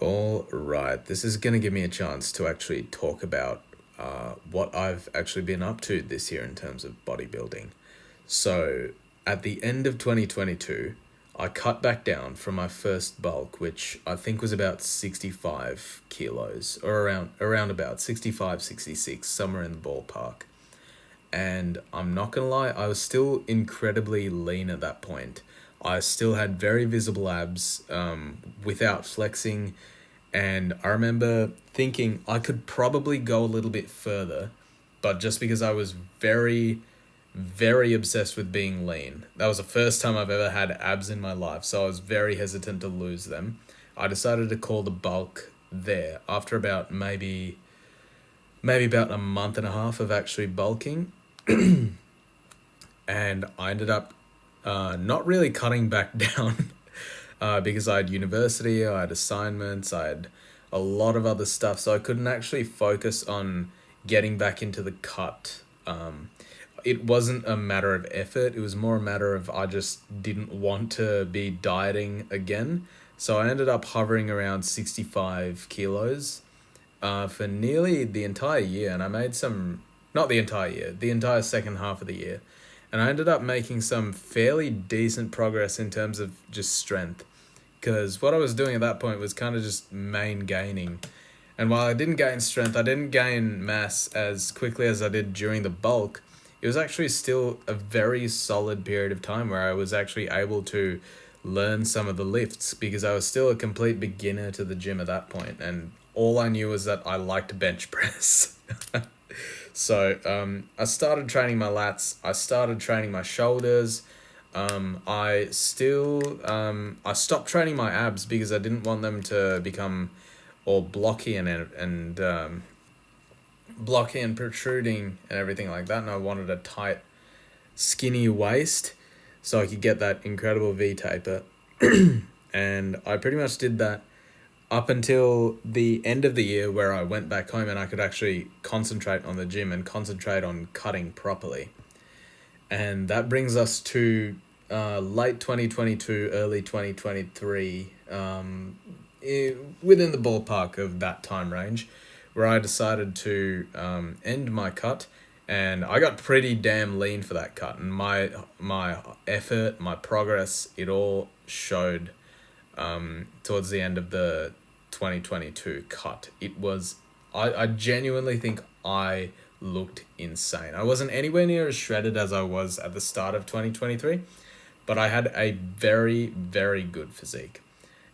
All right, this is going to give me a chance to actually talk about what I've actually been up to this year in terms of bodybuilding. So, at the end of 2022, I cut back down from my first bulk, which I think was about 65 kilos, or around about 65, 66, somewhere in the ballpark. And I'm not gonna lie, I was still incredibly lean at that point. I still had very visible abs without flexing, and I remember thinking I could probably go a little bit further, but just because I was very obsessed with being lean. That was the first time I've ever had abs in my life, so I was very hesitant to lose them. I decided to call the bulk there after about maybe about a month and a half of actually bulking, and I ended up not really cutting back down because I had university, I had assignments, I had a lot of other stuff, so I couldn't actually focus on getting back into the cut. It wasn't a matter of effort, it was more a matter of I just didn't want to be dieting again. So I ended up hovering around 65 kilos for nearly the entire year, and I made some, not the entire year, the entire second half of the year. And I ended up making some fairly decent progress in terms of just strength. Because what I was doing at that point was kind of just main gaining. And while I didn't gain strength, I didn't gain mass as quickly as I did during the bulk. It was actually still a very solid period of time where I was actually able to learn some of the lifts because I was still a complete beginner to the gym at that point, and all I knew was that I liked bench press. So I started training my lats. I started training my shoulders. I stopped training my abs because I didn't want them to become all blocky and protruding and everything like that. And I wanted a tight, skinny waist so I could get that incredible V taper. And I pretty much did that up until the end of the year where I went back home and I could actually concentrate on the gym and concentrate on cutting properly. And that brings us to late 2022, early 2023, within the ballpark of that time range, where I decided to end my cut. And I got pretty damn lean for that cut. And my effort, my progress, it all showed towards the end of the 2022 cut. I genuinely think I looked insane. I wasn't anywhere near as shredded as I was at the start of 2023, but I had a very good physique.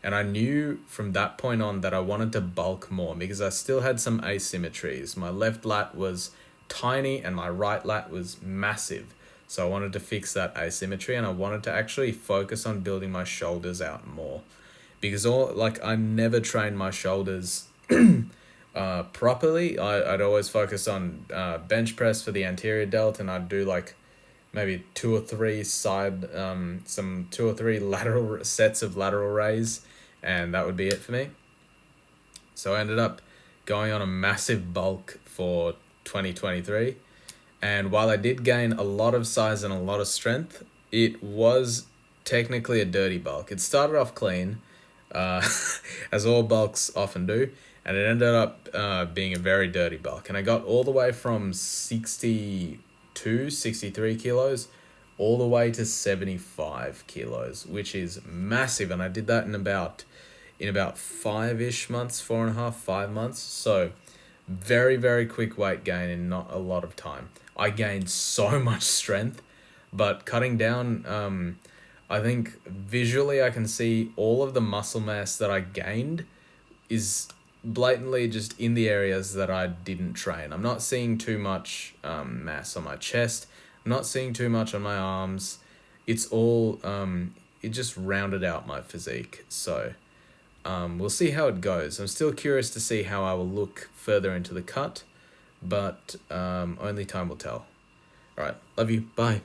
And I knew from that point on that I wanted to bulk more because I still had some asymmetries. My left lat was tiny and my right lat was massive. So I wanted to fix that asymmetry, and I wanted to actually focus on building my shoulders out more. Because I never trained my shoulders properly. I'd always focus on bench press for the anterior delt, and I'd do like maybe two or three lateral sets of lateral raise, and that would be it for me. So I ended up going on a massive bulk for 2023. And while I did gain a lot of size and a lot of strength, it was technically a dirty bulk. It started off clean, as all bulks often do, and it ended up being a very dirty bulk. And I got all the way from 62, 63 kilos all the way to 75 kilos, which is massive. And I did that in about 5-ish months, 4.5, 5 months. So very quick weight gain in not a lot of time. I gained so much strength, but cutting down, I think visually I can see all of the muscle mass that I gained is blatantly just in the areas that I didn't train. I'm not seeing too much mass on my chest. I'm not seeing too much on my arms. It's all, it just rounded out my physique. So we'll see how it goes. I'm still curious to see how I will look further into the cut, but only time will tell. All right, love you. Bye.